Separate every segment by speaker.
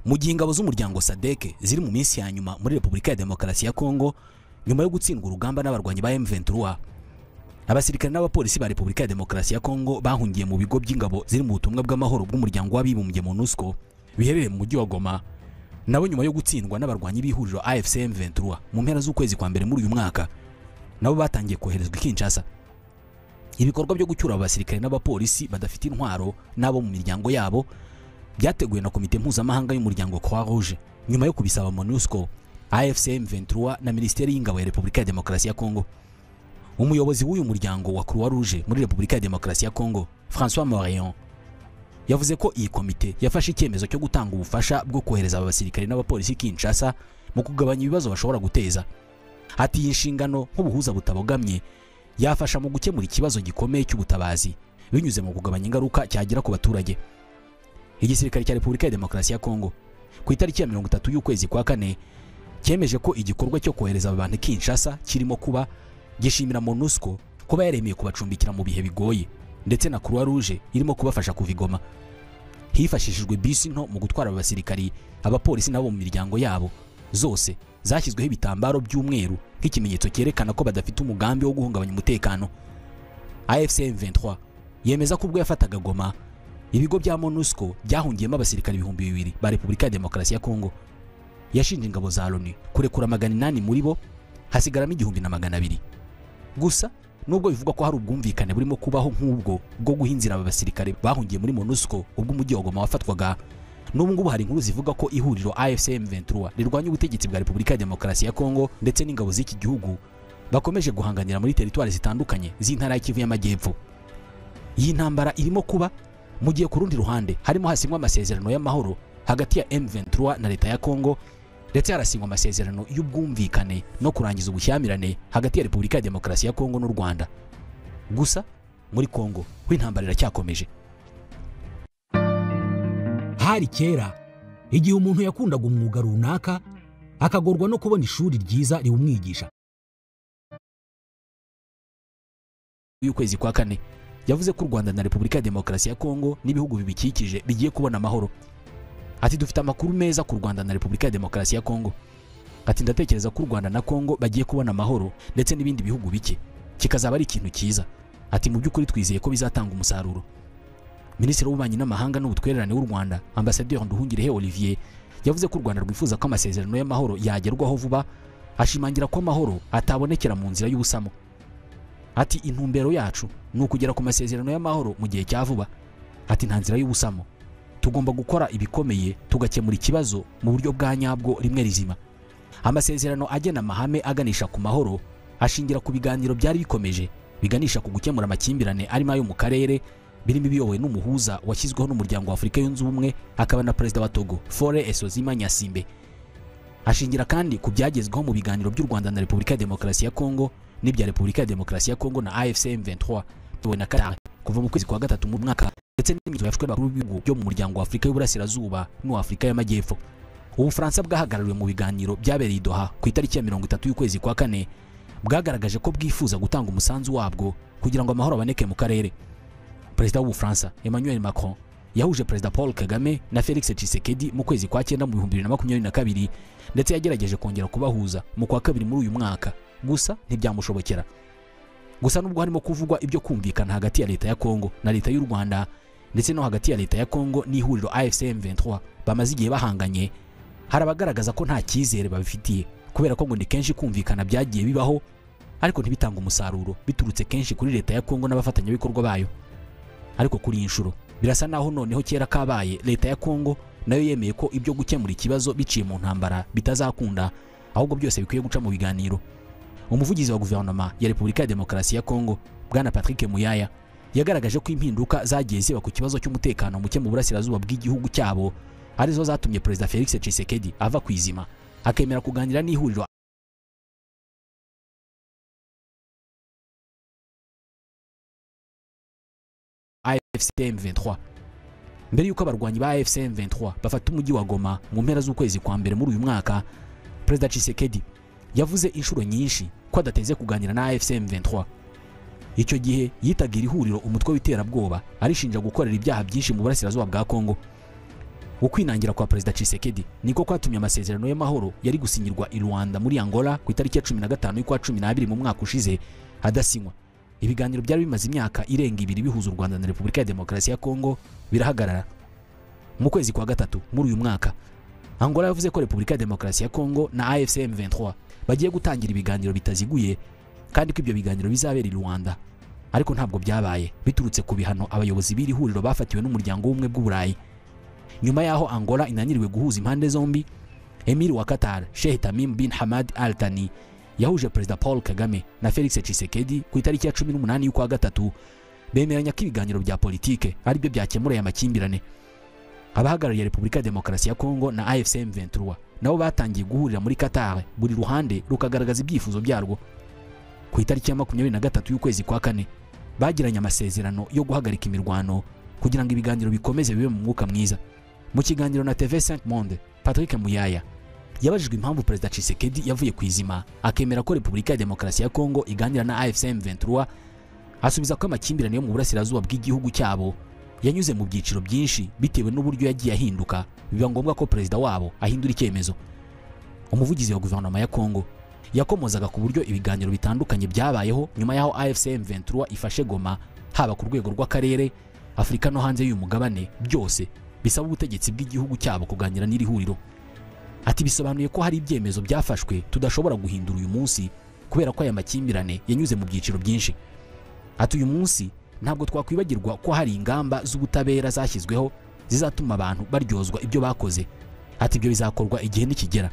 Speaker 1: mu gihe ingabo z'umuryango SADC ziri mu minsi ya nyuma muri Repubulika ya Demokarasi ya Kongo nyuma yo gutsindwa urugamba n'abarwanyi ba M23. Abasirikare n'abapolisi ba Repubulika ya Demokarasi ya Kongo bahungiye mu bigo by'ingabo ziri mu butumwa bw'amahoro bw'umuryango w'abibumbye MONUSCO biherereye mu mujyi wa Goma, nabo nyuma yo gutsindwa n'abarwanyi b'ihuriro AFC M23 mu mpera z'ukwezi kwa mbere muri uyu mwaka, nabo batangiye koherezwa i Kinshasa. Ibikorwa byo gucyura abasirikare n'abapolisi badafite intwaro nabo mu miryango yabo byateguwe na komite mpuzamahanga y'umuryango Croix Rouge nyuma yo kubisaba MONUSCO, AFC M23 na Minisiteri y'Ingabo ya Repubulika ya Demokarasi ya Kongo. Umuyobozi w'uyu muryango wa Croix Rouge muri Repubulika ya Demokarasi ya Kongo, François Moreon, yavuze ko iyi komite yafashe icyemezo cyo gutanga ubufasha bwo kohereza abasirikare n'abapolisi Kinshasa mu kugabanya ibibazo bashobora guteza. Ati iyi nshingano nk'ubuhuza butabogamye yafasha mu gukemura ikibazo gikomeye cy'ubutabazi binyuze mu kugabanya ingaruka cyagira ku baturage. Igisirikare cya Repubulika ya Demokarasi ya Kongo ku itariki ya 30 y'ukwezi kwa kane cyemeje ko igikorwa cyo kohereza abantu Kinshasa kirimo kuba, gishimira MONUSCO kuba yaremeye kubacumbikira mu bihe bigoye, ndetse na Croix Rouge irimo kubafasha kuva i Goma. Hifashishijwe bisi nto mu gutwara abasirikari, abapolisi nabo mu miryango yabo, zose zashyizweho ibitambaro by'umweru nk'ikimenyetso cyerekana ko badafite umugambi wo guhungabanya umutekano. AFC M23 yemeza ko ubwo yafataga Goma, ibigo bya MONUSCO byahungiyemo abasirikari 200,000 ba Repubulika ya Demokarasi ya Kongo. Yashinje ingabo za Loni kurekura 800 muri bo, hasigaramo 1,200. Gusa nubwo bivugwa ko hari ubwumvikane burimo kubaho nk'ubwo bwo guhinzira aba basirikare bahungiye muri MONUSCO ubwo umujyi wa Goma wafatwaga, n'ubu ngubu hari inkuru zivuga ko ihuriro AFC M23 rirwanya ubutegetsi bwa Repubulika ya Demokarasi ya Kongo ndetse n'ingabo z'iki gihugu bakomeje guhanganira muri teritwari zitandukanye z'intara ya Kivu y'Amajyepfo. Iyi ntambara irimo kuba mu gihe ku rundi ruhande harimo hasinywa amasezerano y'amahoro hagati ya M23 na leta ya Kongo, ndetse harasinywa amasezerano y'ubwumvikane no kurangiza ubushyamirane hagati ya Repubulika ya Demokarasi ya Kongo n'u Rwanda. Gusa muri Kongo w'intambara iracyakomeje.
Speaker 2: Hari kera igihe umuntu yakundaga umwuga runaka akagorwa no kubona ishuri ryiza riwumwigisha.
Speaker 1: Y'ukwezi kwa kane yavuze ko u Rwanda na Repubulika ya Demokarasi ya Kongo n'ibihugu bibikikije bigiye kubona amahoro. Ati dufite amakuru meza ku Rwanda na Repubulika ya Demokarasi ya Kongo. Ati ndatekereza ko u Rwanda na Kongo bagiye kubona amahoro ndetse n'ibindi bihugu bike kikazaba ari ikintu cyiza. Ati mu by'ukuri twizeye ko bizatanga umusaruro. Minisitiri w'Ububanyi n'Amahanga n'Ubutwererane w'u Rwanda, Ambassadeur Nduhungirehe Olivier, yavuze ko u Rwanda rwifuza ko amasezerano y'amahoro yagerwaho vuba, ashimangira ko amahoro atabonekera mu nzira y'ubusamo. Ati intumbero yacu ni ukugera ku masezerano y'amahoro mu gihe cya vuba. Ati nta nzira y'ubusamo, tugomba gukora ibikomeye tugakemura ikibazo mu buryo bwa nyabwo rimwe rizima. Amasezerano agena amahame aganisha ku mahoro ashingira ku biganiro byari bikomeje biganisha ku gukemura amakimbirane arimo ayo mu karere, birimo ibiyobowe n'umuhuza washyizweho n'umuryango wa Afurika yunze ubumwe akaba na Perezida wa Togo Faure Esozima Nyasimbe. Ashingira kandi ku byagezweho mu biganiro by'u Rwanda na Repubulika ya Demokarasi ya Kongo n'ibya Repubulika ya Demokarasi ya Kongo na AFC M23 na Qatar kuva mu kwezi kwa gatatu mu mwaka, ndetse n'imyanzuro yafashwe n'abakuru b'ibihugu byo mu muryango wa Afurika y'Uburasirazuba n'Afurika y'Amajyepfo. Ubufaransa bwahagarariwe mu biganiro byabereye i Doha ku itariki ya 30 y'ukwezi kwa kane bwagaragaje ko bwifuza gutanga umusanzu wabwo kugira ngo amahoro aboneke mu karere. Perezida w'Ubufaransa Emmanuel Macron yahuje Perezida Paul Kagame na Felix Tshisekedi mu kwezi kwa 9 mu 2022, ndetse yagerageje kongera kubahuza mu kwa kabiri muri uyu mwaka, gusa ntibyamushobokera. Gusa nubwo harimo kuvugwa ibyo kumvikana hagati ya leta ya Kongo na leta y'u Rwanda ndetse no hagati ya leta ya Kongo n'ihuriro AFC M23 bamaze igihe bahanganye, harabagaragaza ko nta cyizere babifitiye kubera ko ngo ni kenshi kumvikana byagiye bibaho ariko ntibitanga umusaruro biturutse kenshi kuri leta ya Kongo n'abafatanyabikorwa bayo. Ariko kuri inshuro birasa naho noneho kera kabaye leta ya Kongo nayo yemeye ko ibyo gukemura ikibazo biciye mu ntambara bitazakunda, ahubwo byose bikwiye guca mu biganiro. Umuvugizi wa guverinoma ya Repubulika ya Demokarasi ya Kongo, Bwana Patrick Muyaya, yagaragaje ko impinduka zagiye ziba ku kibazo cy'umutekano muke mu burasirazuba bw'igihugu cyabo arizo zatumye Perezida Felix Tshisekedi ava ku izima akemera kuganira n'ihuriro AFC M23. Mbere yuko abarwanyi ba AFC M23 bafata umujyi wa Goma mu mpera z'ukwezi kwa mbere muri uyu mwaka, Perezida Tshisekedi yavuze inshuro nyinshi ko adateze kuganira na AFC M23. Icyo gihe yitagira ihuriro umutwe w'iterabwoba arishinja gukorera ibyaha byinshi mu burasirazuba bwa Kongo. ukwinangira kwa Perezida Tshisekedi niko kwatumye amasezerano y'amahoro yari gusinyirwa i Rwanda muri Angola ku itariki ya 15 y'ukwa 12 mu mwaka ushize adasinywa. Ibiganiro byari bimaze imyaka irenga 2 bihuza u Rwanda na Repubulika ya Demokarasi ya Kongo birahagarara. Mu kwezi kwa gatatu muri uyu mwaka, Angola yavuze ko Repubulika ya Demokarasi ya Kongo na AFC M23 bagiye gutangira ibiganiro bitaziguye kandi ko ibyo biganiro bizabera i Rwanda, ariko ntabwo byabaye biturutse ku bihano abayobozi b'iri huriro bafatiwe n'umuryango w'ubumwe bw'Uburayi. Nyuma yaho Angola inaniriwe guhuza impande zombi, Emir wa Qatar Sheikh Tamim bin Hamad Al Thani yahuje Perezida Paul Kagame na Felix Tshisekedi ku itariki ya 18 y'ukwa gatatu, bemeranya ko ibiganiro bya politike ari byo byakemura amakimbirane. Abahagarariye Repubulika ya Demokarasi ya Kongo na AFC M23 nabo batangiye guhurira muri Qatar, buri ruhande rukagaragaza ibyifuzo byarwo. Ku itariki ya 23 y'ukwezi kwa kane bagiranye amasezerano yo guhagarika imirwano kugira ngo ibiganiro bikomeze bibe mu mwuka mwiza. Mu kiganiro na TV5 Monde, Patrick Muyaya yabajijwe impamvu Perezida Tshisekedi yavuye ku izima akemera ko Repubulika ya Demokarasi ya Kongo iganira na AFC M23, asubiza ko amakimbirane yo mu burasirazuba bw'igihugu cyabo yanyuze mu byiciro byinshi bitewe n'uburyo yagiye ahinduka, biba ngombwa ko perezida wabo ahindura icyemezo. Umuvugizi wa guverinoma ya Kongo yakomozaga ku buryo ibiganiro bitandukanye byabayeho nyuma yaho AFC M23 ifashe Goma, haba ku rwego rw'akarere, Afurika no hanze y'uyu mugabane, byose bisaba ubutegetsi bw'igihugu cyabo kuganira n'iri huriro. Ati bisobanuye ko hari ibyemezo byafashwe tudashobora guhindura uyu munsi kubera ko aya makimbirane yanyuze mu byiciro byinshi. Ati uyu munsi ntabwo twakwibagirwa ko hari ingamba z'ubutabera zashyizweho zizatuma abantu baryozwa ibyo bakoze. Ati ibyo bizakorwa igihe nikigera.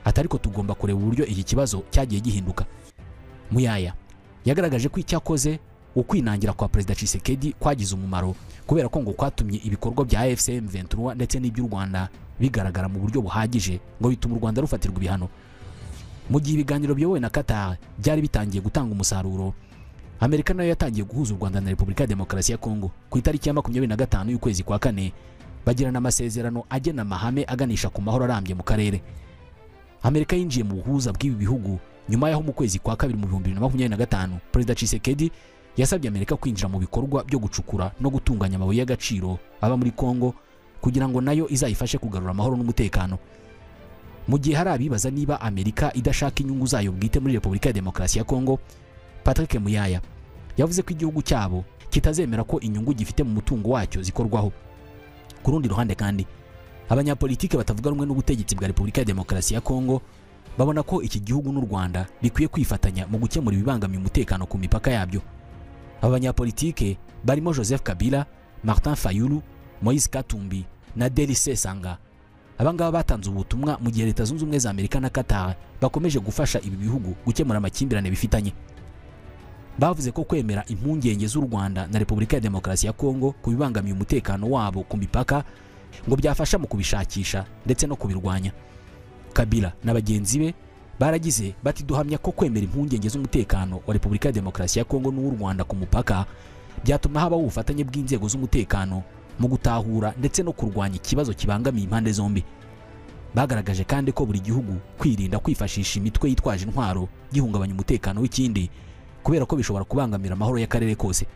Speaker 1: Ati ariko tugomba kureba uburyo iki kibazo cyagiye gihinduka. Muyaya yagaragaje ko icyakoze ukwinangira kwa Perezida Tshisekedi kwagize umumaro kubera ko ngo kwatumye ibikorwa bya AFC M23 ndetse n'iby'u Rwanda bigaragara mu buryo buhagije ngo bituma u Rwanda rufatirwa ibihano. Mu gihe ibiganiro byowe na Qatar byari bitangiye gutanga umusaruro, Amerika nayo yatangiye guhuza u Rwanda na Repubulika ya Demokarasi ya Kongo ku itariki ya 25 y'ukwezi kwa kane, bagirana amasezerano agena amahame aganisha ku mahoro arambye mu karere. Amerika yinjiye mu buhuza bw'ibi bihugu nyuma yaho mu kwezi kwa kabiri mu 2025 Perezida Tshisekedi yasabye Amerika kwinjira mu bikorwa byo gucukura no gutunganya amabuye y'agaciro aba muri Kongo kugira ngo nayo izayifashe kugarura amahoro n'umutekano. Mu gihe hari abibaza niba Amerika idashaka inyungu zayo bwite muri Repubulika ya Demokarasi ya Kongo, Patrick Muyaya yavuze ko igihugu cyabo kitazemera ko inyungu gifite mu mutungo wacyo zikorwaho. Ku rundi ruhande kandi, abanyapolitike batavuga rumwe n'ubutegetsi bwa Repubulika ya Demokarasi ya Kongo babona ko iki gihugu n'u Rwanda bikwiye kwifatanya mu gukemura ibibangamiye umutekano ku mipaka yabyo. Abanyapolitike barimo Joseph Kabila, Martin Fayulu, Moise Katumbi na Delice Sanga. Abangaba batanze ubutumwa mu gihe Leta Zunze Ubumwe za Amerika na Qatar bakomeje gufasha ibi bihugu gukemura amakimbirane bifitanye. Bavuze ko kwemera impungenge z'u Rwanda na Repubulika ya Demokarasi ya Kongo ku bibangamiye umutekano wabo ku mipaka ngo byafasha mu kubishakisha ndetse no kubirwanya. Kabila na bagenzi be baragize bati duhamya ko kwemera impungenge z'umutekano wa Repubulika ya Demokarasi ya Kongo n'u Rwanda ku mupaka byatuma habaho ubufatanye bw'inzego z'umutekano mu gutahura ndetse no kurwanya ikibazo kibangamiye impande zombi. Bagaragaje kandi ko buri gihugu kwirinda kwifashisha imitwe yitwaje intwaro gihungabanya umutekano w'ikindi kubera ko bishobora kubangamira amahoro y'akarere kose.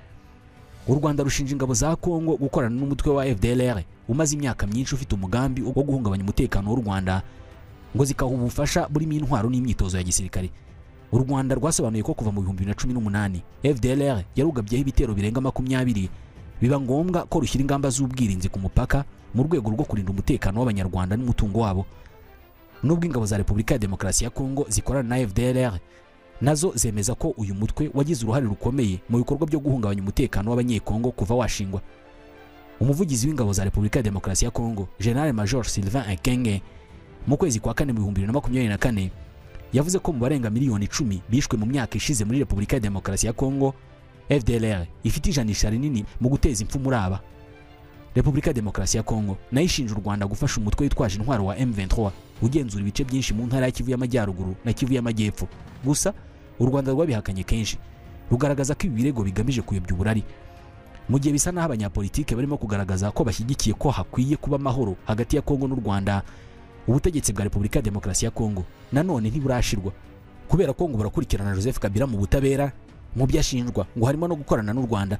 Speaker 1: U Rwanda rushinja ingabo za Kongo gukorana n'umutwe wa FDLR umaze imyaka myinshi ufite umugambi wo guhungabanya umutekano w'u Rwanda ngo zikaha ubufasha burimo intwaro n'imyitozo ya gisirikare. U Rwanda rwasobanuye ko kuva mu 2018 FDLR yarugabyeho ibitero birenga 20, biba ngombwa ko rushyira ingamba z'ubwirinzi ku mupaka mu rwego rwo kurinda umutekano w'abanyarwanda n'umutungo wabo. Nubwo ingabo za Repubulika ya Demokarasi ya Kongo zikorana na FDLR, nazo zemeza ko uyu mutwe wagize uruhare rukomeye mu bikorwa byo guhungabanya umutekano w'abanyekongo kuva washingwa. Umuvugizi w'ingabo za Repubulika ya Demokarasi ya Kongo, General Major Sylvain Ekenge, mu kwezi kwa kane mu 2024 yavuze ko mu barenga miliyoni 10 bishwe mu myaka ishize muri Repubulika ya Demokarasi ya Kongo, FDLR ifite ijanisha rinini mu guteza impfu muri aba. Repubulika ya Demokarasi ya Kongo nayo ishinja u Rwanda gufasha umutwe witwaje intwaro wa M23 ugenzura ibice byinshi mu ntara ya Kivu y'Amajyaruguru na Kivu y'Amajyepfo. Gusa u Rwanda rwabihakanye kenshi, rugaragaza ko ibi birego bigamije kuyobya uburari. Mu gihe bisa naho abanyapolitike barimo kugaragaza ko bashyigikiye ko hakwiye kuba amahoro hagati ya Kongo n'u Rwanda, ubutegetsi bwa Repubulika ya Demokarasi ya Kongo nanone ntiburashirwa kubera ko ngo barakurikirana Joseph Kabila mu butabera mu byashinjwa ngo harimo no gukorana n'u Rwanda.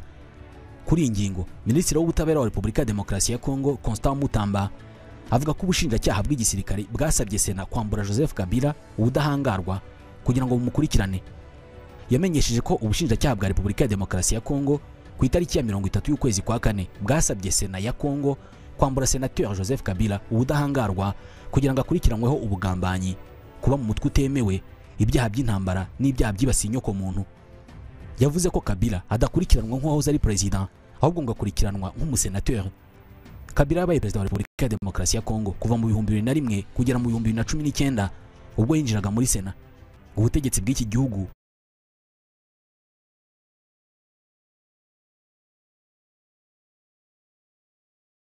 Speaker 1: Kuri iyi ngingo, Minisitiri w'Ubutabera wa Repubulika ya Demokarasi ya Kongo Constant Mutamba yavuze ko kwemera impungenge z'umutekano wa Repubulika ya Demokarasi ya Kongo ku mipaka ngo byafasha mu kubishakisha ndetse no kubirwanya. avuga ko ubushinjacyaha bw'igisirikare bwasabye Sena kwambura Joseph Kabila ubudahangarwa kugira ngo bumukurikirane. Yamenyesheje ko ubushinjacyaha bwa Repubulika ya Demokarasi ya Kongo ku itariki ya 30 y'ukwezi kwa kane bwasabye Sena ya Kongo kwambura Senateur Joseph Kabila ubudahangarwa kugira ngo akurikiranweho ubugambanyi, kuba mu mutwe utemewe, ibyaha by'intambara n'ibyaha byibasiye inyoko muntu. Yavuze ko Kabila adakurikiranwa nk'uwahoze ari president, ahubwo ngo akurikiranwa nk'umusenateur. Kabila yabaye perezida wa Repubulika ya Demokarasi ya Kongo kuva mu 2001 kugera mu 2019 ubwo yinjiraga muri Sena. Ubutegetsi bw'iki gihugu